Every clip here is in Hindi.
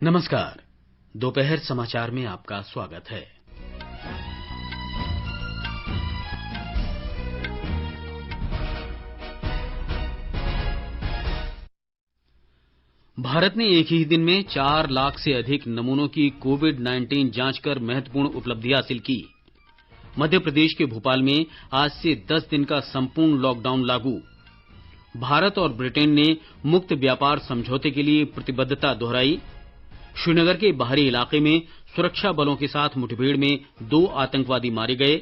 नमस्कार। दोपहर समाचार में आपका स्वागत है। भारत ने एक ही दिन में 4 लाख से अधिक नमूनों की कोविड-19 जांच कर महत्वपूर्ण उपलब्धि हासिल की। मध्य प्रदेश के भोपाल में आज से 10 दिन का संपूर्ण लॉकडाउन लागू। भारत और ब्रिटेन ने मुक्त व्यापार समझौते के लिए प्रतिबद्धता दोहराई। श्रीनगर के बाहरी इलाके में सुरक्षा बलों के साथ मुठभेड़ में 2 आतंकवादी मारे गए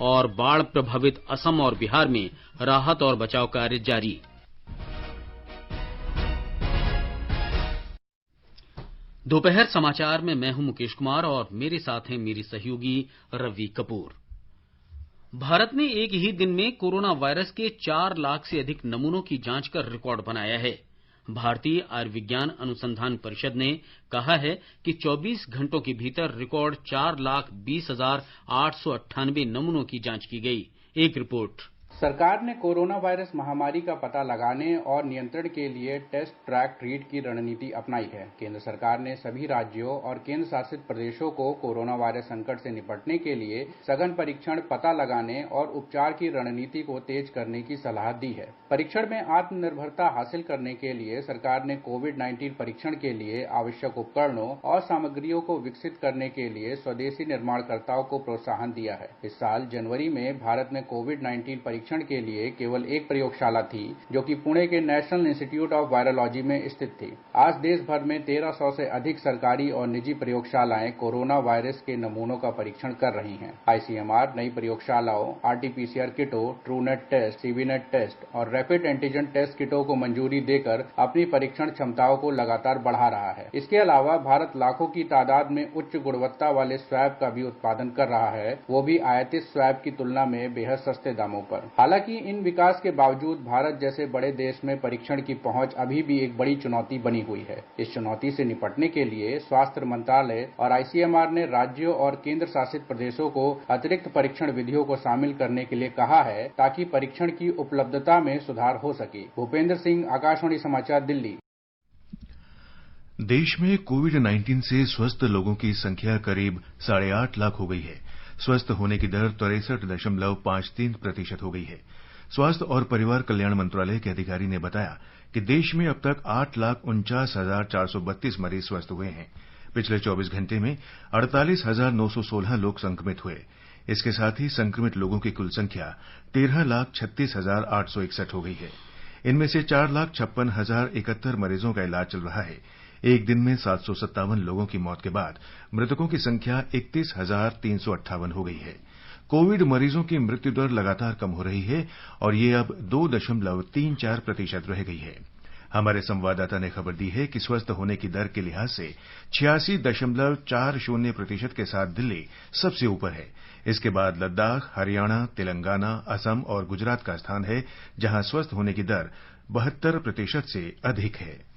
और बाढ़ प्रभावित असम और बिहार में राहत और बचाव कार्य जारी। दोपहर समाचार में मैं हूं मुकेश कुमार और मेरे साथ हैं मेरी सहयोगी रवि कपूर। भारत ने एक ही दिन में कोरोना वायरस के 4 लाख से अधिक नमूनों की जांच कर रिकॉर्ड बनाया है। भारतीय आयुर्विज्ञान अनुसंधान परिषद ने कहा है कि 24 घंटों के भीतर रिकॉर्ड 4,20,898 नमूनों की जांच की गई। एक रिपोर्ट। सरकार ने कोरोना वायरस महामारी का पता लगाने और नियंत्रण के लिए टेस्ट, ट्रैक, ट्रीट की रणनीति अपनाई है। केंद्र सरकार ने सभी राज्यों और केंद्र शासित प्रदेशों को कोरोना वायरस संकट से निपटने के लिए सघन परीक्षण, पता लगाने और उपचार की रणनीति को तेज करने की सलाह दी है। परीक्षण में आत्मनिर्भरता हासिल करने के लिए सरकार ने कोविड-19 परीक्षण के लिए आवश्यक उपकरणों और सामग्रियों को विकसित करने के लिए स्वदेशी निर्माणकर्ताओं को प्रोत्साहन दिया है। इस साल जनवरी में भारत में कोविड-19 परीक्षण के लिए केवल एक प्रयोगशाला थी, जो कि पुणे के नेशनल इंस्टीट्यूट ऑफ वायरोलॉजी में स्थित थी। आज देश भर में 1300 से अधिक सरकारी और निजी प्रयोगशालाएं कोरोना वायरस के नमूनों का परीक्षण कर रही हैं। आईसीएमआर नई प्रयोगशालाओं, आरटीपीसीआर किटों, ट्रूनेट टेस्ट, सीवीनेट टेस्ट और रैपिड एंटीजन टेस्ट किटों को मंजूरी देकर अपनी परीक्षण क्षमताओं को लगातार बढ़ा रहा है। इसके अलावा भारत लाखों की तादाद में उच्च गुणवत्ता वाले स्वैब का भी उत्पादन कर रहा है, वो भी आयातित स्वैब की तुलना में बेहद सस्ते दामों पर। हालांकि इन विकास के बावजूद भारत जैसे बड़े देश में परीक्षण की पहुंच अभी भी एक बड़ी चुनौती बनी हुई है। इस चुनौती से निपटने के लिए स्वास्थ्य मंत्रालय और आईसीएमआर ने राज्यों और केंद्र शासित प्रदेशों को अतिरिक्त परीक्षण विधियों को शामिल करने के लिए कहा है, ताकि परीक्षण की उपलब्धता में सुधार हो सके। भूपेंद्र सिंह, आकाशवाणी समाचार, दिल्ली। देश में कोविड-19 से स्वस्थ लोगों की संख्या करीब 8.5 लाख हो गई है। स्वस्थ होने की दर 63.53% हो गई है। स्वास्थ्य और परिवार कल्याण मंत्रालय के अधिकारी ने बताया कि देश में अब तक 8,49,432 मरीज स्वस्थ हुए हैं। पिछले 24 घंटे में 48,916 लोग संक्रमित हुए। इसके साथ ही संक्रमित लोगों की कुल संख्या 13,36,861 हो गई है। इनमें से 4,56,071 मरीजों का इलाज चल रहा है। एक दिन में 757 लोगों की मौत के बाद मृतकों की संख्या 31,358 हो गई है। कोविड मरीजों की मृत्यु दर लगातार कम हो रही है और ये अब 2.34% रह गई है। हमारे संवाददाता ने खबर दी है कि स्वस्थ होने की दर के लिहाज से 86.40% के साथ दिल्ली सबसे ऊपर है। इसके बाद लद्दाख, हरियाणा, तेलंगाना, असम और गुजरात का स्थान है, जहां स्वस्थ होने की दर 72% से अधिक है।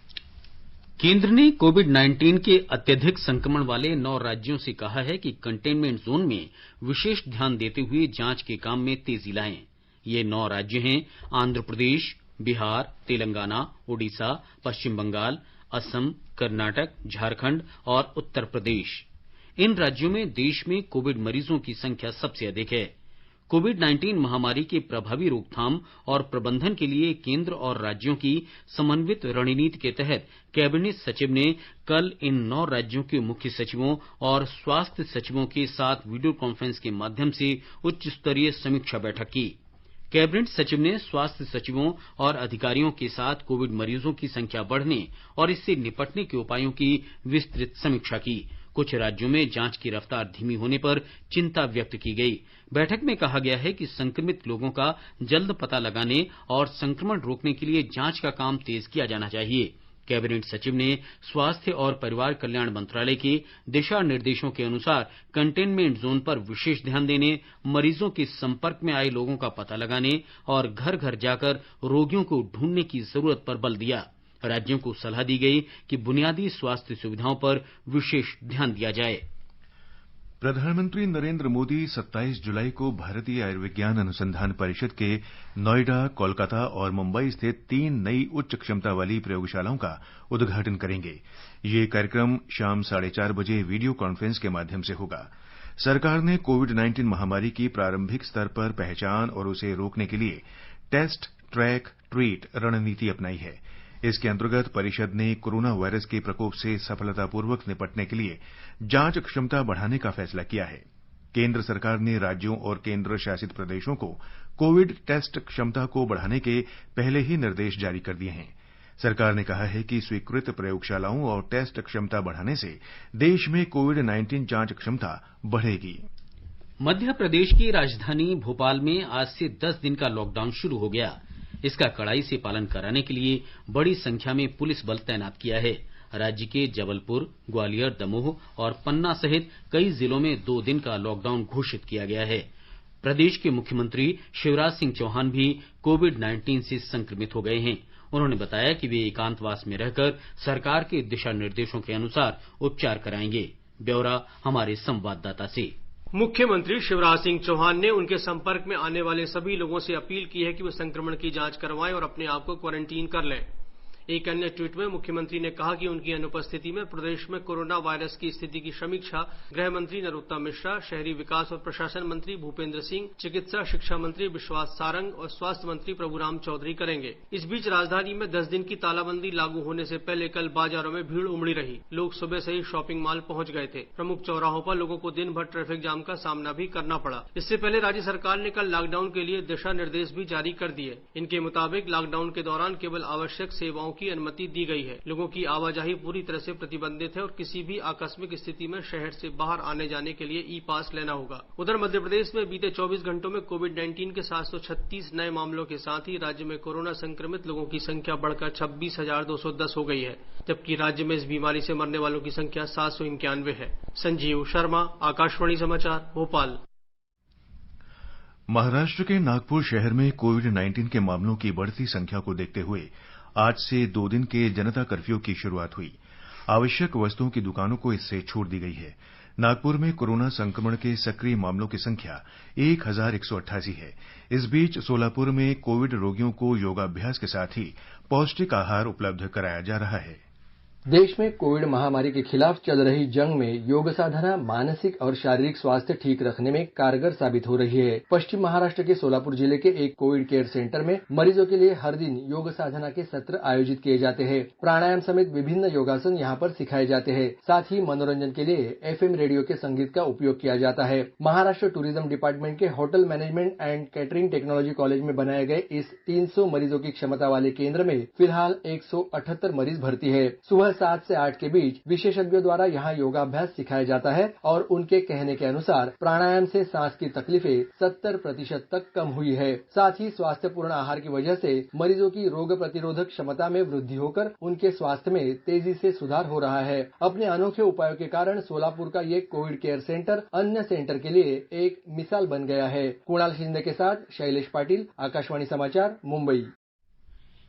केंद्र ने कोविड-19 के अत्यधिक संक्रमण वाले 9 राज्यों से कहा है कि कंटेनमेंट जोन में विशेष ध्यान देते हुए जांच के काम में तेजी लाएं। ये 9 राज्य हैं: आंध्र प्रदेश, बिहार, तेलंगाना, ओडिशा, पश्चिम बंगाल, असम, कर्नाटक, झारखंड और उत्तर प्रदेश। इन राज्यों में देश में कोविड मरीजों की संख्या सबसे अधिक है। कोविड-19 महामारी के प्रभावी रोकथाम और प्रबंधन के लिए केंद्र और राज्यों की समन्वित रणनीति के तहत कैबिनेट सचिव ने कल इन 9 राज्यों के मुख्य सचिवों और स्वास्थ्य सचिवों के साथ वीडियो कॉन्फ्रेंस के माध्यम से उच्च स्तरीय समीक्षा बैठक की। कैबिनेट सचिव ने स्वास्थ्य सचिवों और अधिकारियों के साथ कोविड मरीजों की संख्या बढ़ने और इससे निपटने के उपायों की विस्तृत समीक्षा की। कुछ राज्यों में जांच की रफ्तार धीमी होने पर चिंता व्यक्त की गई। बैठक में कहा गया है कि संक्रमित लोगों का जल्द पता लगाने और संक्रमण रोकने के लिए जांच का काम तेज किया जाना चाहिए। कैबिनेट सचिव ने स्वास्थ्य और परिवार कल्याण मंत्रालय के दिशा निर्देशों के अनुसार कंटेनमेंट जोन पर विशेष ध्यान देने, मरीजों के संपर्क में आए लोगों का पता लगाने और घर घर जाकर रोगियों को ढूंढने की जरूरत पर बल दिया। राज्यों को सलाह दी गई कि बुनियादी स्वास्थ्य सुविधाओं पर विशेष ध्यान दिया जाए। प्रधानमंत्री नरेंद्र मोदी 27 जुलाई को भारतीय आयुर्विज्ञान अनुसंधान परिषद के नोएडा, कोलकाता और मुंबई स्थित 3 नई उच्च क्षमता वाली प्रयोगशालाओं का उद्घाटन करेंगे। ये कार्यक्रम शाम 4:30 बजे वीडियो कॉन्फ्रेंस के माध्यम से होगा। सरकार ने कोविड-19 महामारी की प्रारंभिक स्तर पर पहचान और उसे रोकने के लिए टेस्ट, ट्रैक, ट्रीट रणनीति अपनाई है। इसके अंतर्गत परिषद ने कोरोना वायरस के प्रकोप से सफलतापूर्वक निपटने के लिए जांच क्षमता बढ़ाने का फैसला किया है। केंद्र सरकार ने राज्यों और केंद्र शासित प्रदेशों को कोविड टेस्ट क्षमता को बढ़ाने के पहले ही निर्देश जारी कर दिए हैं। सरकार ने कहा है कि स्वीकृत प्रयोगशालाओं और टेस्ट क्षमता बढ़ाने से देश में कोविड-19 जांच क्षमता बढ़ेगी। मध्य प्रदेश की राजधानी भोपाल में आज से 10 दिन का लॉकडाउन शुरू हो गया। इसका कड़ाई से पालन कराने के लिए बड़ी संख्या में पुलिस बल तैनात किया है। राज्य के जबलपुर, ग्वालियर, दमोह और पन्ना सहित कई जिलों में 2 दिन का लॉकडाउन घोषित किया गया है। प्रदेश के मुख्यमंत्री शिवराज सिंह चौहान भी कोविड-19 से संक्रमित हो गए हैं। उन्होंने बताया कि वे एकांतवास में रहकर सरकार के दिशा निर्देशों के अनुसार उपचार कराएंगे। ब्यौरा हमारे संवाददाता से। मुख्यमंत्री शिवराज सिंह चौहान ने उनके संपर्क में आने वाले सभी लोगों से अपील की है कि वे संक्रमण की जांच करवाएं और अपने आप को क्वारंटीन कर लें। एक अन्य ट्वीट में मुख्यमंत्री ने कहा कि उनकी अनुपस्थिति में प्रदेश में कोरोना वायरस की स्थिति की समीक्षा गृह मंत्री नरोत्तम मिश्रा, शहरी विकास और प्रशासन मंत्री भूपेंद्र सिंह, चिकित्सा शिक्षा मंत्री विश्वास सारंग और स्वास्थ्य मंत्री प्रभुराम चौधरी करेंगे। इस बीच राजधानी में 10 दिन की तालाबंदी लागू होने से पहले कल बाजारों में भीड़ उमड़ी रही। लोग सुबह से ही शॉपिंग मॉल पहुंच गए थे। प्रमुख चौराहों पर लोगों को दिन भर ट्रैफिक जाम का सामना भी करना पड़ा। इससे पहले राज्य सरकार ने कल लॉकडाउन के लिए दिशा निर्देश भी जारी कर दिए। इनके मुताबिक लॉकडाउन के दौरान केवल आवश्यक सेवाओं की अनुमति दी गई है। लोगों की आवाजाही पूरी तरह से प्रतिबंधित है और किसी भी आकस्मिक स्थिति में शहर से बाहर आने जाने के लिए ई पास लेना होगा। उधर मध्य प्रदेश में बीते 24 घंटों में कोविड-19 के 736 नए मामलों के साथ ही राज्य में कोरोना संक्रमित लोगों की संख्या बढ़कर 26,210 हो गई है, जबकि राज्य में इस बीमारी से मरने वालों की संख्या 791 है। संजीव शर्मा, आकाशवाणी समाचार, भोपाल। महाराष्ट्र के नागपुर शहर में कोविड-19 के मामलों की बढ़ती संख्या को देखते हुए आज से 2 दिन के जनता कर्फ्यू की शुरुआत हुई। आवश्यक वस्तुओं की दुकानों को इससे छूट दी गई है। नागपुर में कोरोना संक्रमण के सक्रिय मामलों की संख्या 1188 है। इस बीच सोलापुर में कोविड रोगियों को योगाभ्यास के साथ ही पौष्टिक आहार उपलब्ध कराया जा रहा है। देश में कोविड महामारी के खिलाफ चल रही जंग में योग साधना मानसिक और शारीरिक स्वास्थ्य ठीक रखने में कारगर साबित हो रही है। पश्चिम महाराष्ट्र के सोलापुर जिले के एक कोविड केयर सेंटर में मरीजों के लिए हर दिन योग साधना के सत्र आयोजित किए जाते हैं। प्राणायाम समेत विभिन्न योगासन यहाँ पर सिखाए जाते हैं। साथ ही मनोरंजन के लिए FM रेडियो के संगीत का उपयोग किया जाता है। महाराष्ट्र टूरिज्म डिपार्टमेंट के hotel management and catering technology college में बनाए गए इस 300 मरीजों की क्षमता वाले केंद्र में फिलहाल 178 मरीज भर्ती है। सुबह 7 से 8 के बीच विशेषज्ञों द्वारा यहाँ योगाभ्यास सिखाया जाता है और उनके कहने के अनुसार प्राणायाम से सांस की तकलीफें 70% तक कम हुई है। साथ ही स्वास्थ्यपूर्ण आहार की वजह से मरीजों की रोग प्रतिरोधक क्षमता में वृद्धि होकर उनके स्वास्थ्य में तेजी से सुधार हो रहा है। अपने अनोखे उपायों के कारण सोलापुर का ये कोविड केयर सेंटर अन्य सेंटर के लिए एक मिसाल बन गया है। कुणाल शिंदे के साथ शैलेश पाटिल, आकाशवाणी समाचार, मुंबई।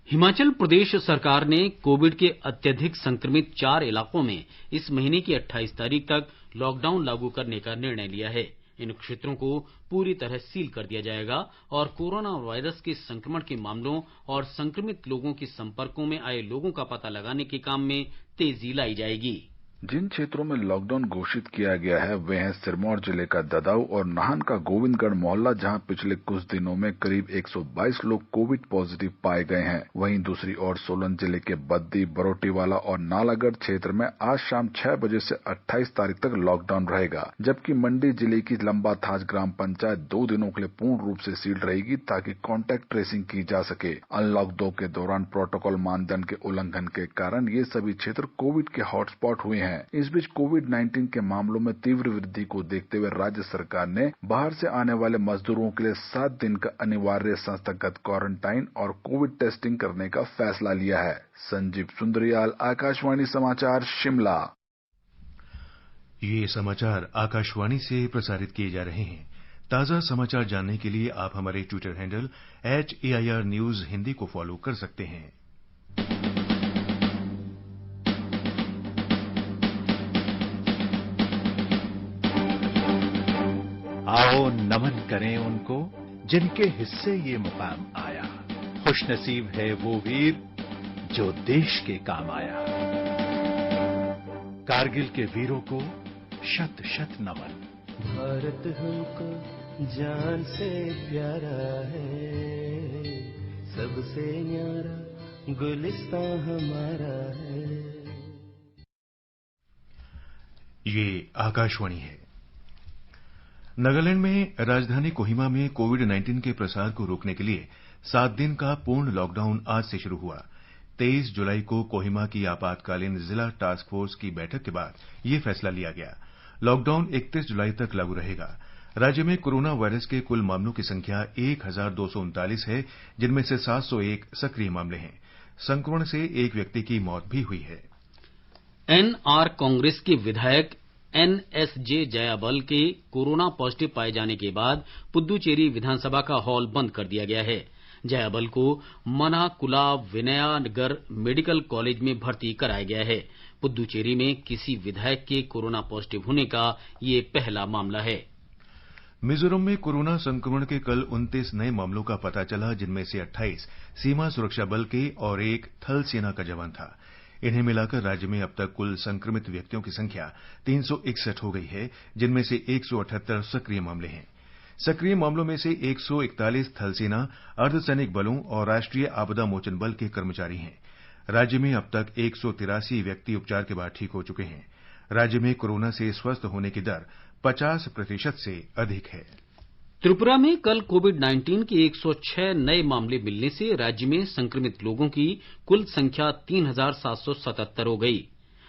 हिमाचल प्रदेश सरकार ने कोविड के अत्यधिक संक्रमित 4 इलाकों में इस महीने की 28 तारीख तक लॉकडाउन लागू करने का निर्णय लिया है। इन क्षेत्रों को पूरी तरह सील कर दिया जाएगा और कोरोना वायरस के संक्रमण के मामलों और संक्रमित लोगों के संपर्कों में आए लोगों का पता लगाने के काम में तेजी लाई जाएगी। जिन क्षेत्रों में लॉकडाउन घोषित किया गया है वे हैं सिरमौर जिले का ददाऊ और नाहन का गोविंदगढ़ मोहल्ला, जहां पिछले कुछ दिनों में करीब 122 लोग कोविड पॉजिटिव पाए गए हैं। वहीं दूसरी ओर सोलन जिले के बद्दी, बरोटीवाला और नालागढ़ क्षेत्र में आज शाम 6 बजे से 28 तारीख तक लॉकडाउन रहेगा, जबकि मंडी जिले की लंबा थाज ग्राम पंचायत 2 दिनों के लिए पूर्ण रूप से सील रहेगी ताकि कॉन्टैक्ट ट्रेसिंग की जा सके। अनलॉक 2 के दौरान प्रोटोकॉल मानदंड के उल्लंघन के कारण ये सभी क्षेत्र कोविड के हॉटस्पॉट हुए हैं। इस बीच कोविड-19 के मामलों में तीव्र वृद्धि को देखते हुए राज्य सरकार ने बाहर से आने वाले मजदूरों के लिए 7 दिन का अनिवार्य संस्थागत क्वारंटाइन और कोविड टेस्टिंग करने का फैसला लिया है। संजीव सुंदरियाल, आकाशवाणी समाचार, शिमला। ये समाचार आकाशवाणी से प्रसारित किए जा रहे हैं। ताजा समाचार जानने के लिए आप हमारे Twitter handle @AIR News Hindi को फॉलो कर सकते हैं। आओ नमन करें उनको जिनके हिस्से ये मुकाम आया। खुशनसीब है वो वीर जो देश के काम आया। कारगिल के वीरों को शत शत नमन। भारत हमको जान से प्यारा है, सबसे न्यारा गुलिस्तान हमारा है। ये आकाशवाणी है। नागालैंड में राजधानी कोहिमा में कोविड-19 के प्रसार को रोकने के लिए 7 दिन का पूर्ण लॉकडाउन आज से शुरू हुआ। 23 जुलाई को कोहिमा की आपातकालीन जिला टास्क फोर्स की बैठक के बाद ये फैसला लिया गया। लॉकडाउन 31 जुलाई तक लागू रहेगा। राज्य में कोरोना वायरस के कुल मामलों की संख्या 1239 है, जिनमें से 701 सक्रिय मामले हैं। संक्रमण से एक व्यक्ति की मौत भी हुई है। एनआर कांग्रेस के विधायक एनएसजे जयाबल के कोरोना पॉजिटिव पाए जाने के बाद पुद्दुचेरी विधानसभा का हॉल बंद कर दिया गया है। जयाबल को मनाकुला विनयनगर मेडिकल कॉलेज में भर्ती कराया गया है। पुद्दुचेरी में किसी विधायक के कोरोना पॉजिटिव होने का ये पहला मामला है। मिजोरम में कोरोना संक्रमण के कल 29 नए मामलों का पता चला, जिनमें से 28 सीमा सुरक्षा बल के और एक थल सेना का जवान था। इन्हें मिलाकर राज्य में अब तक कुल संक्रमित व्यक्तियों की संख्या 361 हो गई है, जिनमें से 178 सक्रिय मामले हैं। सक्रिय मामलों में से 141 थल सेना, अर्धसैनिक बलों और राष्ट्रीय आपदा मोचन बल के कर्मचारी हैं। राज्य में अब तक 183 व्यक्ति उपचार के बाद ठीक हो चुके हैं। राज्य में कोरोना से स्वस्थ होने की दर 50% से अधिक है। त्रिपुरा में कल कोविड-19 के 106 नए मामले मिलने से राज्य में संक्रमित लोगों की कुल संख्या 3777 हो गई।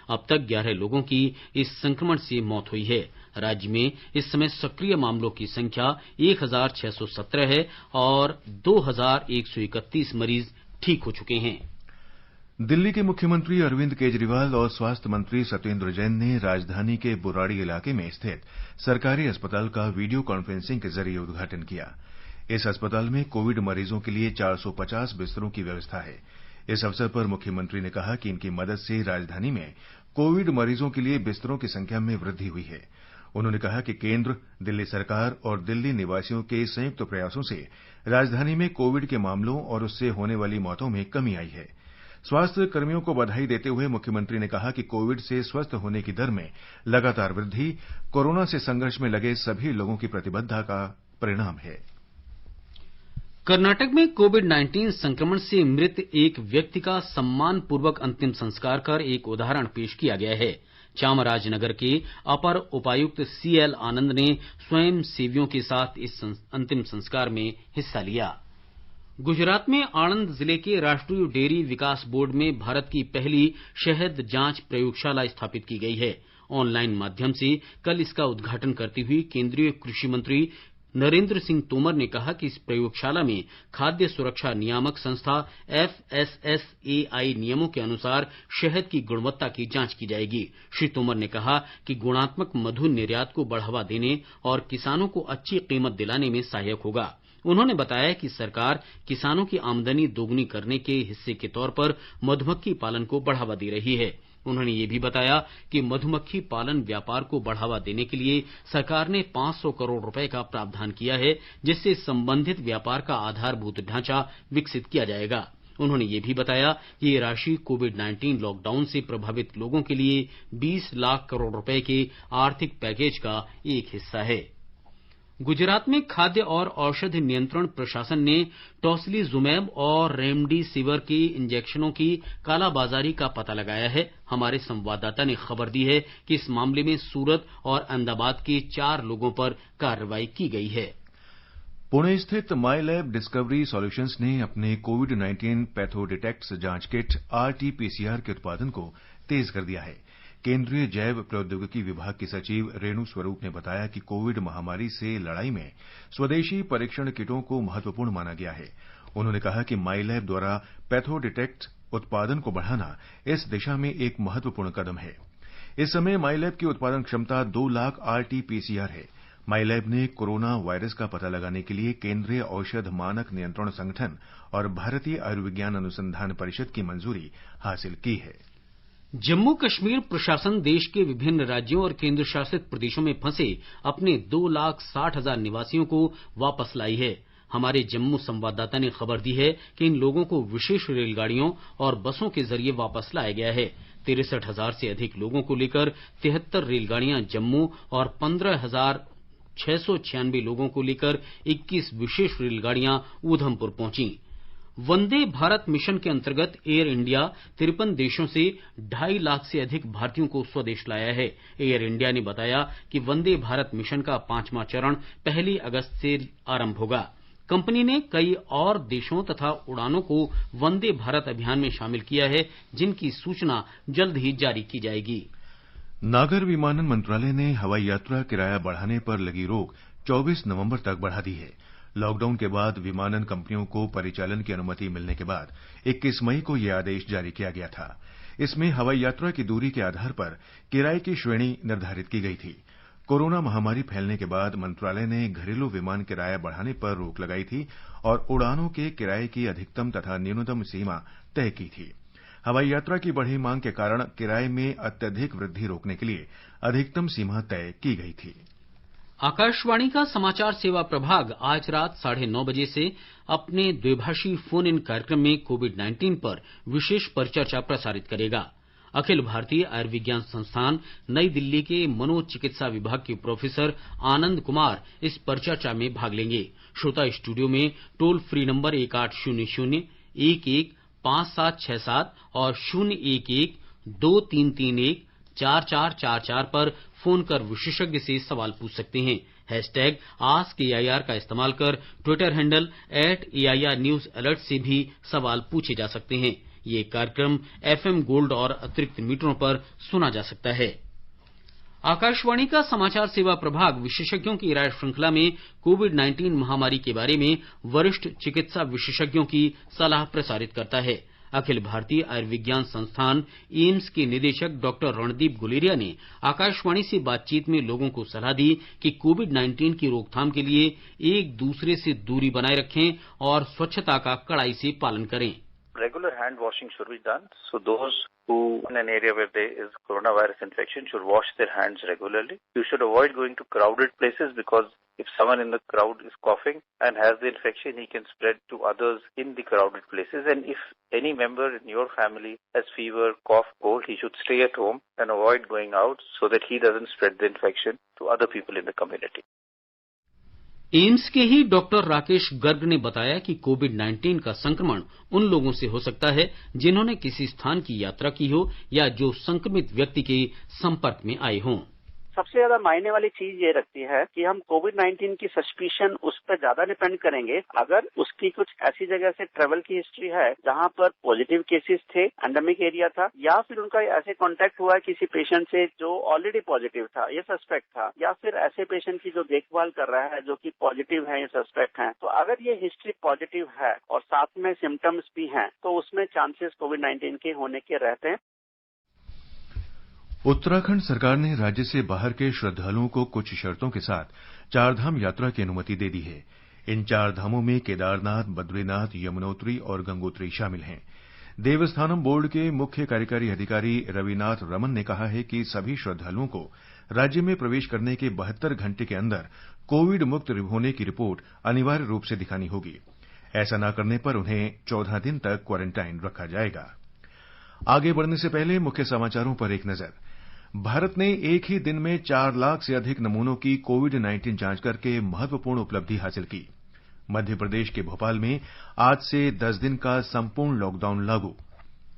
अब तक 11 लोगों की इस संक्रमण से मौत हुई है। राज्य में इस समय सक्रिय मामलों की संख्या 1617 है और 2131 मरीज ठीक हो चुके हैं। दिल्ली के मुख्यमंत्री अरविंद केजरीवाल और स्वास्थ्य मंत्री सत्येंद्र जैन ने राजधानी के बुराड़ी इलाके में स्थित सरकारी अस्पताल का वीडियो कॉन्फ्रेंसिंग के जरिए उद्घाटन किया। इस अस्पताल में कोविड मरीजों के लिए 450 बिस्तरों की व्यवस्था है। इस अवसर पर मुख्यमंत्री ने कहा कि इनकी मदद से राजधानी में कोविड मरीजों के लिए बिस्तरों की संख्या में वृद्धि हुई है। उन्होंने कहा कि केंद्र, दिल्ली सरकार और दिल्ली निवासियों के संयुक्त प्रयासों से राजधानी में कोविड के मामलों और उससे होने वाली मौतों में कमी आई है। स्वास्थ्य कर्मियों को बधाई देते हुए मुख्यमंत्री ने कहा कि कोविड से स्वस्थ होने की दर में लगातार वृद्धि कोरोना से संघर्ष में लगे सभी लोगों की प्रतिबद्धता का परिणाम है। कर्नाटक में कोविड-19 संक्रमण से मृत एक व्यक्ति का सम्मानपूर्वक अंतिम संस्कार कर एक उदाहरण पेश किया गया है। चामराजनगर के अपर उपायुक्त सीएल आनंद ने स्वयं सेवियों के साथ इस अंतिम संस्कार में हिस्सा लिया। गुजरात में आणंद जिले के राष्ट्रीय डेयरी विकास बोर्ड में भारत की पहली शहद जांच प्रयोगशाला स्थापित की गई है। ऑनलाइन माध्यम से कल इसका उद्घाटन करते हुए केंद्रीय कृषि मंत्री नरेंद्र सिंह तोमर ने कहा कि इस प्रयोगशाला में खाद्य सुरक्षा नियामक संस्था FSSAI नियमों के अनुसार शहद की गुणवत्ता की जांच की जाएगी। श्री तोमर ने कहा कि गुणात्मक मधु निर्यात को बढ़ावा देने और किसानों को अच्छी कीमत दिलाने में सहायक होगा। उन्होंने बताया कि सरकार किसानों की आमदनी दोगुनी करने के हिस्से के तौर पर मधुमक्खी पालन को बढ़ावा दे रही है। उन्होंने ये भी बताया कि मधुमक्खी पालन व्यापार को बढ़ावा देने के लिए सरकार ने 500 करोड़ रुपए का प्रावधान किया है, जिससे संबंधित व्यापार का आधारभूत ढांचा विकसित किया जाएगा। उन्होंने ये भी बताया कि ये राशि कोविड-19 लॉकडाउन से प्रभावित लोगों के लिए 20 लाख करोड़ रुपए के आर्थिक पैकेज का एक हिस्सा है। गुजरात में खाद्य और औषधि नियंत्रण प्रशासन ने टॉसिलिजुमैब और रेमडेसिविर के इंजेक्शनों की कालाबाजारी का पता लगाया है। हमारे संवाददाता ने खबर दी है कि इस मामले में सूरत और अहमदाबाद के 4 लोगों पर कार्रवाई की गई है। पुणे स्थित माईलैब डिस्कवरी सॉल्यूशंस ने अपने कोविड-19 पैथोडिटेक्ट्स जांच किट RT-PCR के उत्पादन को तेज कर दिया है। केंद्रीय जैव प्रौद्योगिकी विभाग की सचिव रेणु स्वरूप ने बताया कि कोविड महामारी से लड़ाई में स्वदेशी परीक्षण किटों को महत्वपूर्ण माना गया है। उन्होंने कहा कि माईलैब द्वारा पैथोडिटेक्ट उत्पादन को बढ़ाना इस दिशा में एक महत्वपूर्ण कदम है। इस समय माईलैब की उत्पादन क्षमता 2 लाख RT-PCR है। माईलैब ने कोरोना वायरस का पता लगाने के लिए केंद्रीय औषध मानक नियंत्रण संगठन और भारतीय आयुर्विज्ञान अनुसंधान परिषद की मंजूरी हासिल की है। जम्मू कश्मीर प्रशासन देश के विभिन्न राज्यों और केंद्र शासित प्रदेशों में फंसे अपने 2,60,000 निवासियों को वापस लाई है। हमारे जम्मू संवाददाता ने खबर दी है कि इन लोगों को विशेष रेलगाड़ियों और बसों के जरिए वापस लाया गया है। 63,000 से अधिक लोगों को लेकर 73 रेलगाड़ियां जम्मू और 15,696 लोगों को लेकर 21 विशेष रेलगाड़ियां उधमपुर पहुंची। वंदे भारत मिशन के अंतर्गत एयर इंडिया 53 देशों से 2.5 लाख से अधिक भारतीयों को स्वदेश लाया है। एयर इंडिया ने बताया कि वंदे भारत मिशन का 5वां चरण 1 अगस्त से आरंभ होगा। कंपनी ने कई और देशों तथा उड़ानों को वंदे भारत अभियान में शामिल किया है, जिनकी सूचना जल्द ही जारी की जाएगी। नागर विमानन मंत्रालय ने हवाई यात्रा किराया बढ़ाने पर लगी रोक 24 नवंबर तक बढ़ा दी है। लॉकडाउन के बाद विमानन कंपनियों को परिचालन की अनुमति मिलने के बाद 21 मई को यह आदेश जारी किया गया था। इसमें हवाई यात्रा की दूरी के आधार पर किराए की श्रेणी निर्धारित की गई थी। कोरोना महामारी फैलने के बाद मंत्रालय ने घरेलू विमान किराया बढ़ाने पर रोक लगाई थी और उड़ानों के किराए की अधिकतम तथा न्यूनतम सीमा तय की थी। हवाई यात्रा की बढ़ी मांग के कारण किराए में अत्यधिक वृद्धि रोकने के लिए अधिकतम सीमा तय की गई थी। आकाशवाणी का समाचार सेवा प्रभाग आज रात 9:30 बजे से अपने द्विभाषी फोन इन कार्यक्रम में कोविड-19 पर विशेष परिचर्चा प्रसारित करेगा। अखिल भारतीय आयुर्विज्ञान संस्थान नई दिल्ली के मनोचिकित्सा विभाग के प्रोफेसर आनंद कुमार इस परिचर्चा में भाग लेंगे। श्रोता स्टूडियो में टोल फ्री नंबर 1800-11-5767 और 011-2331-4444 पर फोन कर विशेषज्ञ से सवाल पूछ सकते हैं। #AskAIR का इस्तेमाल कर Twitter handle @AIR news alert से भी सवाल पूछे जा सकते हैं। ये कार्यक्रम FM गोल्ड और अतिरिक्त मीटरों पर सुना जा सकता है। आकाशवाणी का समाचार सेवा प्रभाग विशेषज्ञों की राय श्रृंखला में कोविड-19 महामारी के बारे में वरिष्ठ चिकित्सा विशेषज्ञों की सलाह प्रसारित करता है। अखिल भारतीय आयुर्विज्ञान संस्थान एम्स के निदेशक डॉक्टर रणदीप गुलेरिया ने आकाशवाणी से बातचीत में लोगों को सलाह दी कि कोविड-19 की रोकथाम के लिए एक दूसरे से दूरी बनाए रखें और स्वच्छता का कड़ाई से पालन करें। Regular hand washing should be done. So those who in an area where there is coronavirus infection should wash their hands regularly. You should avoid going to crowded places because if someone in the crowd is coughing and has the infection, he can spread to others in the crowded places. And if any member in your family has fever, cough, cold, he should stay at home and avoid going out so that he doesn't spread the infection to other people in the community. AIIMS के ही डॉक्टर राकेश गर्ग ने बताया कि कोविड-19 का संक्रमण उन लोगों से हो सकता है जिन्होंने किसी स्थान की यात्रा की हो या जो संक्रमित व्यक्ति के संपर्क में आए हों। सबसे ज्यादा मायने वाली चीज ये रखती है कि हम कोविड-19 की सस्पिशन उस पर ज्यादा डिपेंड करेंगे अगर उसकी कुछ ऐसी जगह से ट्रेवल की हिस्ट्री है जहां पर पॉजिटिव केसेस थे, एंडेमिक एरिया था, या फिर उनका ऐसे कांटेक्ट हुआ है किसी पेशेंट से जो ऑलरेडी पॉजिटिव था, ये सस्पेक्ट था, या फिर ऐसे पेशेंट की जो देखभाल कर रहा है जो कि पॉजिटिव है, ये सस्पेक्ट है। तो अगर ये हिस्ट्री पॉजिटिव है और साथ में सिम्टम्स भी हैं तो उसमें चांसेस कोविड-19 के होने के रहते हैं। उत्तराखंड सरकार ने राज्य से बाहर के श्रद्धालुओं को कुछ शर्तों के साथ चारधाम यात्रा की अनुमति दे दी है। इन चार धामों में केदारनाथ, बद्रीनाथ, यमुनोत्री और गंगोत्री शामिल हैं। देवस्थानम बोर्ड के मुख्य कार्यकारी अधिकारी रविनाथ रमन ने कहा है कि सभी श्रद्धालुओं को राज्य में प्रवेश करने के 72 घंटे के अंदर कोविड मुक्त होने की रिपोर्ट अनिवार्य रूप से दिखानी होगी। ऐसा न करने पर उन्हें 14 दिन तक क्वारंटाइन रखा जाएगा। आगे बढ़ने से पहले मुख्य समाचारों पर एक नजर। भारत ने एक ही दिन में 4 लाख से अधिक नमूनों की कोविड-19 जांच करके महत्वपूर्ण उपलब्धि हासिल की। मध्य प्रदेश के भोपाल में आज से 10 दिन का संपूर्ण लॉकडाउन लागू।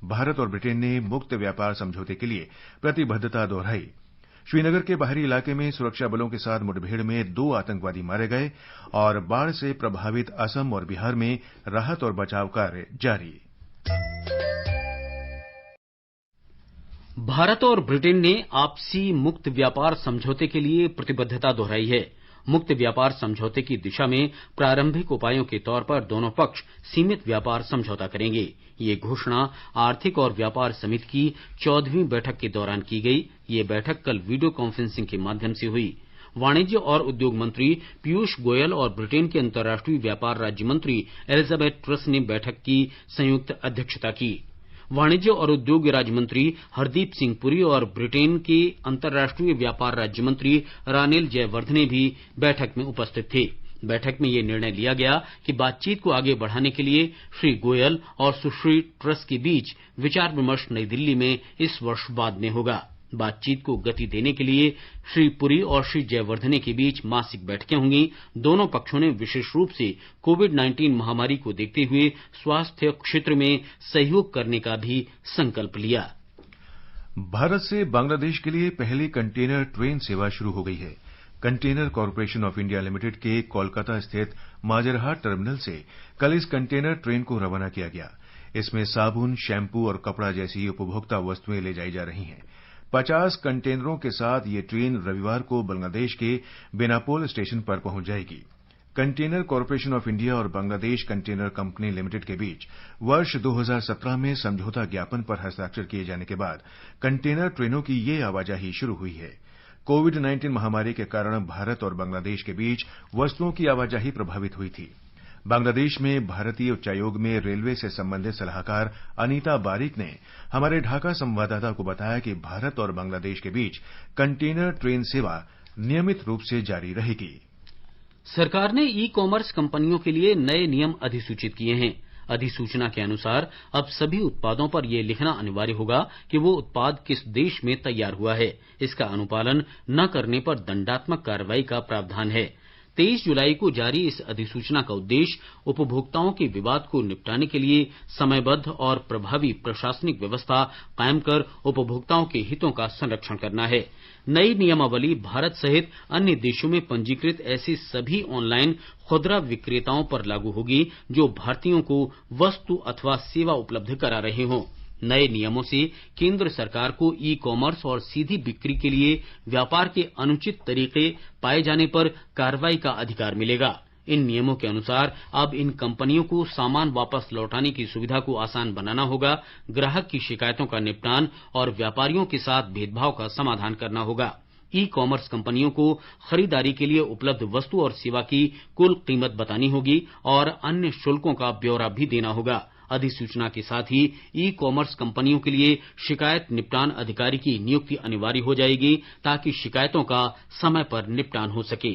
भारत और ब्रिटेन ने मुक्त व्यापार समझौते के लिए प्रतिबद्धता दोहराई। श्रीनगर के बाहरी इलाके में सुरक्षा बलों के साथ मुठभेड़ में 2 आतंकवादी मारे गए और बाढ़ से प्रभावित असम और बिहार में राहत और बचाव कार्य जारी। भारत और ब्रिटेन ने आपसी मुक्त व्यापार समझौते के लिए प्रतिबद्धता दोहराई है। मुक्त व्यापार समझौते की दिशा में प्रारंभिक उपायों के तौर पर दोनों पक्ष सीमित व्यापार समझौता करेंगे। ये घोषणा आर्थिक और व्यापार समिति की 14वीं बैठक के दौरान की गई। ये बैठक कल वीडियो कॉन्फ्रेंसिंग के माध्यम से हुई। वाणिज्य और उद्योग मंत्री पीयूष गोयल और ब्रिटेन के अंतर्राष्ट्रीय व्यापार राज्य मंत्री एलिजाबेथ ट्रस ने बैठक की संयुक्त अध्यक्षता की। वाणिज्य और उद्योग राज्य मंत्री हरदीप सिंह पुरी और ब्रिटेन के अंतर्राष्ट्रीय व्यापार राज्य मंत्री रानिल जयवर्धने भी बैठक में उपस्थित थे। बैठक में ये निर्णय लिया गया कि बातचीत को आगे बढ़ाने के लिए श्री गोयल और सुश्री ट्रस के बीच विचार विमर्श नई दिल्ली में इस वर्ष बाद में होगा। बातचीत को गति देने के लिए श्री पुरी और श्री जयवर्धने के बीच मासिक बैठकें होंगी। दोनों पक्षों ने विशेष रूप से कोविड-19 महामारी को देखते हुए स्वास्थ्य क्षेत्र में सहयोग करने का भी संकल्प लिया। भारत से बांग्लादेश के लिए पहली कंटेनर ट्रेन सेवा शुरू हो गई है। Container corporation of India limited के कोलकाता स्थित माजरहाट टर्मिनल से कल इस कंटेनर ट्रेन को रवाना किया गया। इसमें साबुन, शैम्पू और कपड़ा जैसी उपभोक्ता वस्तुएं ले जाई जा रही हैं। 50 कंटेनरों के साथ ये ट्रेन रविवार को बांग्लादेश के बेनापोल स्टेशन पर पहुंच जाएगी। कंटेनर कॉर्पोरेशन ऑफ इंडिया और बांग्लादेश कंटेनर कंपनी लिमिटेड के बीच वर्ष 2017 में समझौता ज्ञापन पर हस्ताक्षर किए जाने के बाद कंटेनर ट्रेनों की ये आवाजाही शुरू हुई है। कोविड-19 महामारी के कारण भारत और बांग्लादेश के बीच वस्तुओं की आवाजाही प्रभावित हुई थी। बांग्लादेश में भारतीय उच्चायोग में रेलवे से संबंधित सलाहकार अनीता बारिक ने हमारे ढाका संवाददाता को बताया कि भारत और बांग्लादेश के बीच कंटेनर ट्रेन सेवा नियमित रूप से जारी रहेगी। सरकार ने ई कॉमर्स कंपनियों के लिए नए नियम अधिसूचित किए हैं। अधिसूचना के अनुसार अब सभी उत्पादों पर यह लिखना अनिवार्य होगा कि वो उत्पाद किस देश में तैयार हुआ है। इसका अनुपालन न करने पर दंडात्मक कार्रवाई का प्रावधान है। 23 जुलाई को जारी इस अधिसूचना का उद्देश्य उपभोक्ताओं के विवाद को निपटाने के लिए समयबद्ध और प्रभावी प्रशासनिक व्यवस्था कायम कर उपभोक्ताओं के हितों का संरक्षण करना है। नई नियमावली भारत सहित अन्य देशों में पंजीकृत ऐसे सभी ऑनलाइन खुदरा विक्रेताओं पर लागू होगी जो भारतीयों को वस्तु अथवा सेवा उपलब्ध करा रहे हों। नए नियमों से केंद्र सरकार को ई कॉमर्स और सीधी बिक्री के लिए व्यापार के अनुचित तरीके पाए जाने पर कार्रवाई का अधिकार मिलेगा। इन नियमों के अनुसार अब इन कंपनियों को सामान वापस लौटाने की सुविधा को आसान बनाना होगा, ग्राहक की शिकायतों का निपटान और व्यापारियों के साथ भेदभाव का समाधान करना होगा। ई कॉमर्स कंपनियों को खरीदारी के लिए उपलब्ध वस्तु और सेवा की कुल कीमत बतानी होगी और अन्य शुल्कों का ब्यौरा भी देना होगा। अधिसूचना के साथ ही ई कॉमर्स कंपनियों के लिए शिकायत निपटान अधिकारी की नियुक्ति अनिवार्य हो जाएगी ताकि शिकायतों का समय पर निपटान हो सके।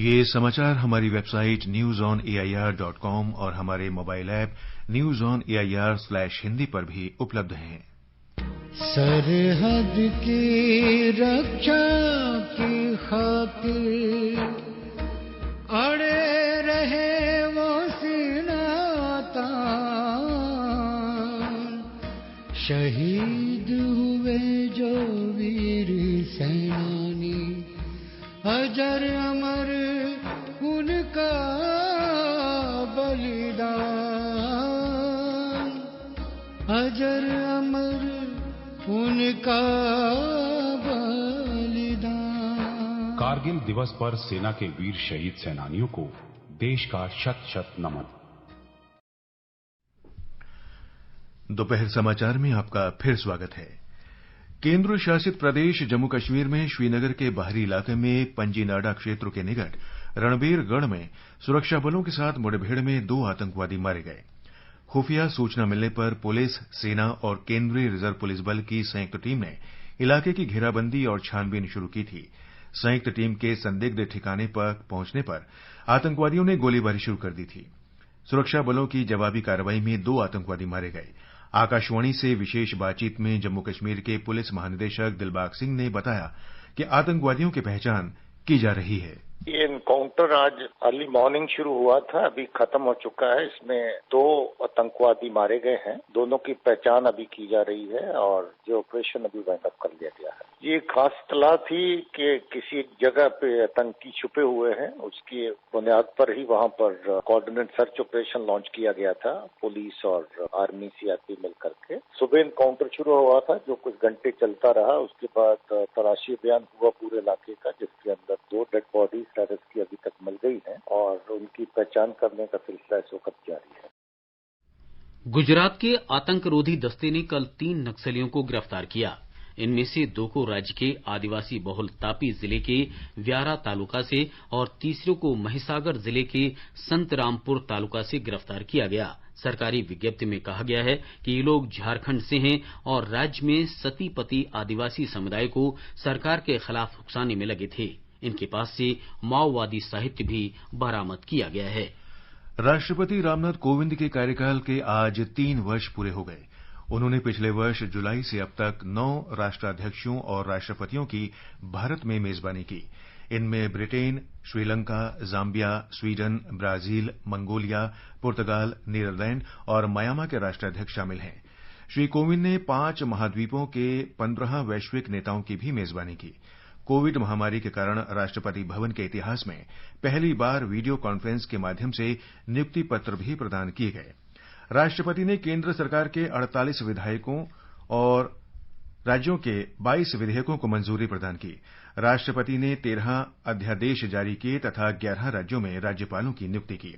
ये समाचार हमारी वेबसाइट newsonair.com और हमारे मोबाइल ऐप newsonair/हिंदी पर भी उपलब्ध हैं। सरहद की रक्षा की खातिर अड़े रहे वो सीनाता, शहीद हुए जो वीर सेनानी, अजर अमर उनका बलिदान, अजर अमर उनका बलिदान। कारगिल दिवस पर सेना के वीर शहीद सेनानियों को देश का शत शत नमन। दोपहर समाचार में आपका फिर स्वागत है। केंद्र शासित प्रदेश जम्मू कश्मीर में श्रीनगर के बाहरी इलाके में पंजीनाडा क्षेत्र के निकट रणबीरगढ़ में सुरक्षा बलों के साथ मुठभेड़ में 2 आतंकवादी मारे गए। खुफिया सूचना मिलने पर पुलिस, सेना और केंद्रीय रिजर्व पुलिस बल की संयुक्त टीम ने इलाके की घेराबंदी और छानबीन शुरू की थी। संयुक्त टीम के संदिग्ध ठिकाने पर पहुंचने पर आतंकवादियों ने गोलीबारी शुरू कर दी थी। सुरक्षा बलों की जवाबी कार्रवाई में 2 आतंकवादी मारे गए। आकाशवाणी से विशेष बातचीत में जम्मू कश्मीर के पुलिस महानिदेशक दिलबाग सिंह ने बताया कि आतंकवादियों की पहचान की जा रही है। ये एनकाउंटर आज अर्ली मॉर्निंग शुरू हुआ था, अभी खत्म हो चुका है। इसमें 2 आतंकवादी मारे गए हैं। दोनों की पहचान अभी की जा रही है और जो ऑपरेशन अभी वाइंड अप कर लिया गया है। ये खास इत्तला थी कि किसी जगह पे आतंकी छुपे हुए हैं, उसकी बुनियाद पर ही वहां पर कोऑर्डिनेट सर्च ऑपरेशन लॉन्च किया गया था, पुलिस और आर्मी सीआरपी मिलकर के। सुबह एनकाउंटर शुरू हुआ था जो कुछ घंटे चलता रहा। उसके बाद तलाशी अभियान हुआ पूरे इलाके का, जिसके अंदर 2 डेड बॉडी टेररिस्ट की अभी तक मिल गई है और उनकी पहचान करने का सिलसिला इस वक्त जारी है। गुजरात के आतंकरोधी दस्ते ने कल 3 नक्सलियों को गिरफ्तार किया। इनमें से 2 को राज्य के आदिवासी बहुल तापी जिले के व्यारा तालुका से और तीसरे को महिसागर जिले के संतरामपुर तालुका से गिरफ्तार किया गया। सरकारी विज्ञप्ति में कहा गया है कि ये लोग झारखंड से हैं और राज्य में सती पति आदिवासी समुदाय को सरकार के खिलाफ उकसाने में लगे थे। इनके पास से माओवादी साहित्य भी बरामद किया गया है। राष्ट्रपति रामनाथ कोविंद के कार्यकाल के आज 3 वर्ष पूरे हो गए। उन्होंने पिछले वर्ष जुलाई से अब तक 9 राष्ट्राध्यक्षों और राष्ट्रपतियों की भारत में मेजबानी की। इनमें Britain, Sri Lanka, Zambia, Sweden, Brazil, Mongolia, पुर्तगाल, नीदरलैंड और म्यांमार के राष्ट्राध्यक्ष शामिल हैं। श्री कोविंद ने 5 महाद्वीपों के 15 वैश्विक नेताओं की भी मेजबानी की। कोविड महामारी के कारण राष्ट्रपति भवन के इतिहास में पहली बार वीडियो कॉन्फ्रेंस के माध्यम से नियुक्ति पत्र भी प्रदान किए गए। राष्ट्रपति ने केंद्र सरकार के 48 विधायकों और राज्यों के 22 विधेयकों को मंजूरी प्रदान की। राष्ट्रपति ने 13 अध्यादेश जारी किए तथा 11 राज्यों में राज्यपालों की नियुक्ति की।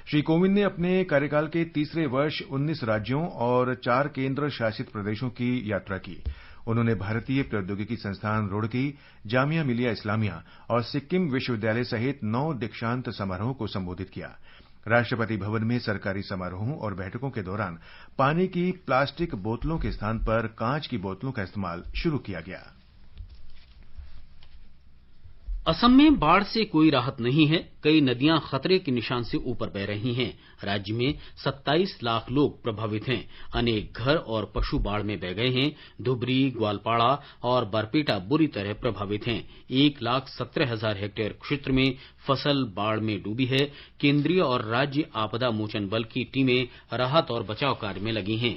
श्री कोविंद ने अपने कार्यकाल के तीसरे वर्ष 19 राज्यों और 4 केंद्र शासित प्रदेशों की यात्रा की। उन्होंने भारतीय प्रौद्योगिकी संस्थान रुड़की, जामिया मिलिया इस्लामिया और सिक्किम विश्वविद्यालय सहित 9 दीक्षांत समारोह को संबोधित किया। राष्ट्रपति भवन में सरकारी समारोहों और बैठकों के दौरान पानी की प्लास्टिक बोतलों के स्थान पर कांच की बोतलों का इस्तेमाल शुरू किया गया। असम में बाढ़ से कोई राहत नहीं है। कई नदियां खतरे के निशान से ऊपर बह रही हैं। राज्य में 27 लाख लोग प्रभावित हैं। अनेक घर और पशु बाढ़ में बह गए हैं। धुबरी, ग्वालपाड़ा और बरपेटा बुरी तरह प्रभावित हैं। 1,17,000 हेक्टेयर क्षेत्र में फसल बाढ़ में डूबी है। केंद्रीय और राज्य आपदा मोचन बल की टीमें राहत और बचाव कार्य में लगी हैं।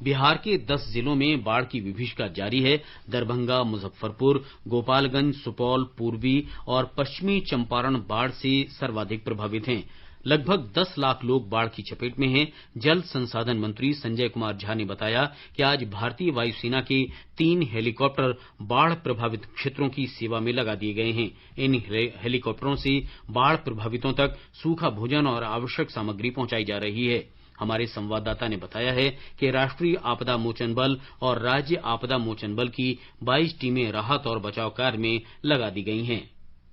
बिहार के 10 जिलों में बाढ़ की विभीषिका जारी है। दरभंगा, मुजफ्फरपुर, गोपालगंज, सुपौल, पूर्वी और पश्चिमी चंपारण बाढ़ से सर्वाधिक प्रभावित हैं। लगभग 10 लाख लोग बाढ़ की चपेट में हैं। जल संसाधन मंत्री संजय कुमार झा ने बताया कि आज भारतीय वायुसेना के 3 हेलीकॉप्टर बाढ़ प्रभावित क्षेत्रों की सेवा में लगा दिए गए हैं। इन हेलीकॉप्टरों से बाढ़ प्रभावितों तक सूखा भोजन और आवश्यक सामग्री पहुंचाई जा रही है। हमारे संवाददाता ने बताया है कि राष्ट्रीय आपदा मोचन बल और राज्य आपदा मोचन बल की 22 टीमें राहत और बचाव कार्य में लगा दी गई हैं।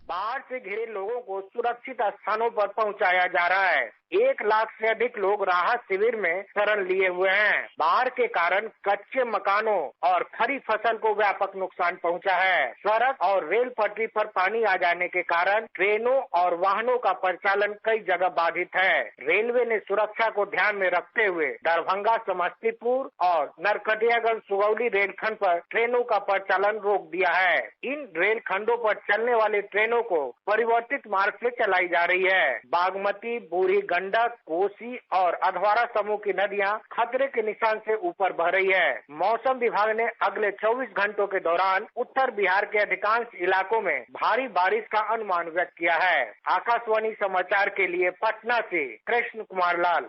बाढ़ से घिरे लोगों को सुरक्षित स्थानों पर पहुंचाया जा रहा है। 1 लाख से अधिक लोग राहत शिविर में शरण लिए हुए हैं। बाढ़ के कारण कच्चे मकानों और खड़ी फसल को व्यापक नुकसान पहुंचा है। सड़क और रेल पटरी पर पानी आ जाने के कारण ट्रेनों और वाहनों का परिचालन कई जगह बाधित है। रेलवे ने सुरक्षा को ध्यान में रखते हुए दरभंगा, समस्तीपुर और नरकटियागंज सुगौली रेलखंड पर ट्रेनों का परिचालन रोक दिया है। इन रेलखंडों पर चलने वाली ट्रेनों को परिवर्तित मार्ग से चलाई जा रही है। बागमती, बूढ़ी गंडक, कोसी और अधवारा समूह की नदियां खतरे के निशान से ऊपर बह रही है। मौसम विभाग ने अगले 24 घंटों के दौरान उत्तर बिहार के अधिकांश इलाकों में भारी बारिश का अनुमान व्यक्त किया है। आकाशवाणी समाचार के लिए पटना से कृष्ण कुमार लाल।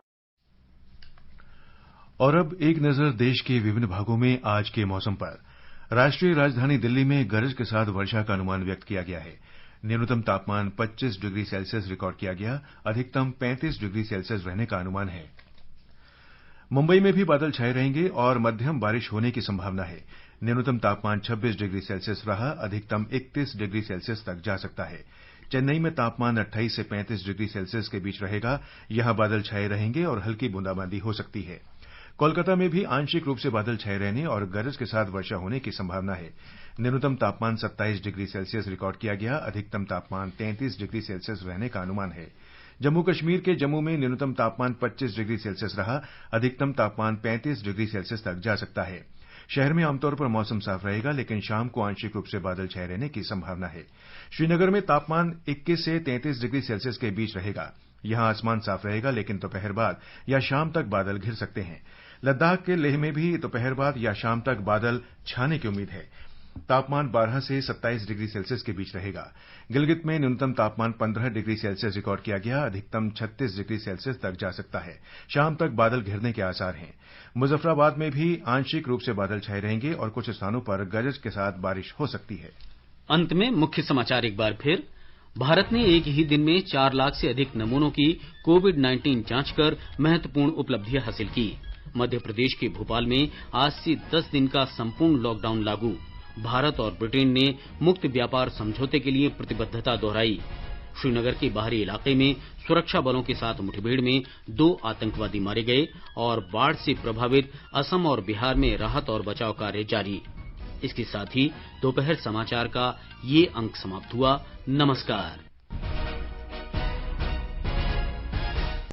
और अब एक नजर देश के विभिन्न भागों में आज के मौसम पर। राष्ट्रीय राजधानी दिल्ली में गरज के साथ वर्षा का अनुमान व्यक्त किया गया है। न्यूनतम तापमान 25 डिग्री सेल्सियस रिकॉर्ड किया गया। अधिकतम 35 डिग्री सेल्सियस रहने का अनुमान है। मुंबई में भी बादल छाए रहेंगे और मध्यम बारिश होने की संभावना है। न्यूनतम तापमान 26 डिग्री सेल्सियस रहा। अधिकतम 31 डिग्री सेल्सियस तक जा सकता है। चेन्नई में तापमान 28 से 35 डिग्री सेल्सियस के बीच रहेगा। यहां बादल छाए रहेंगे और हल्की बूंदाबांदी हो सकती है। कोलकाता में भी आंशिक रूप से बादल छाए रहने और गरज के साथ वर्षा होने की संभावना है। न्यूनतम तापमान 27 डिग्री सेल्सियस रिकॉर्ड किया गया। अधिकतम तापमान 33 डिग्री सेल्सियस रहने का अनुमान है। जम्मू कश्मीर के जम्मू में न्यूनतम तापमान 25 डिग्री सेल्सियस रहा। अधिकतम तापमान 35 डिग्री सेल्सियस तक जा सकता है। शहर में आमतौर पर मौसम साफ रहेगा, लेकिन शाम को आंशिक रूप से बादल छाए रहने की संभावना है। श्रीनगर में तापमान 21 से 33 डिग्री सेल्सियस के बीच रहेगा। यहां आसमान साफ रहेगा, लेकिन दोपहर बाद या शाम तक बादल घिर सकते हैं। लद्दाख के लेह में भी दोपहर बाद या शाम तक बादल छाने की उम्मीद है। तापमान 12 से 27 डिग्री सेल्सियस के बीच रहेगा। गिलगित में न्यूनतम तापमान 15 डिग्री सेल्सियस रिकॉर्ड किया गया। अधिकतम 36 डिग्री सेल्सियस तक जा सकता है। शाम तक बादल घिरने के आसार हैं। मुजफ्फराबाद में भी आंशिक रूप से बादल छाए रहेंगे और कुछ स्थानों पर गरज के साथ बारिश हो सकती है। अंत में मुख्य समाचार एक बार फिर। भारत ने एक ही दिन में 4 लाख से अधिक नमूनों की कोविड-19 जांच कर महत्वपूर्ण उपलब्धियां हासिल की। मध्य प्रदेश के भोपाल में आज से 10 दिन का संपूर्ण लॉकडाउन लागू। भारत और ब्रिटेन ने मुक्त व्यापार समझौते के लिए प्रतिबद्धता दोहराई। श्रीनगर के बाहरी इलाके में सुरक्षा बलों के साथ मुठभेड़ में 2 आतंकवादी मारे गए और बाढ़ से प्रभावित असम और बिहार में राहत और बचाव कार्य जारी। इसके साथ ही दोपहर समाचार का ये अंक समाप्त हुआ। नमस्कार।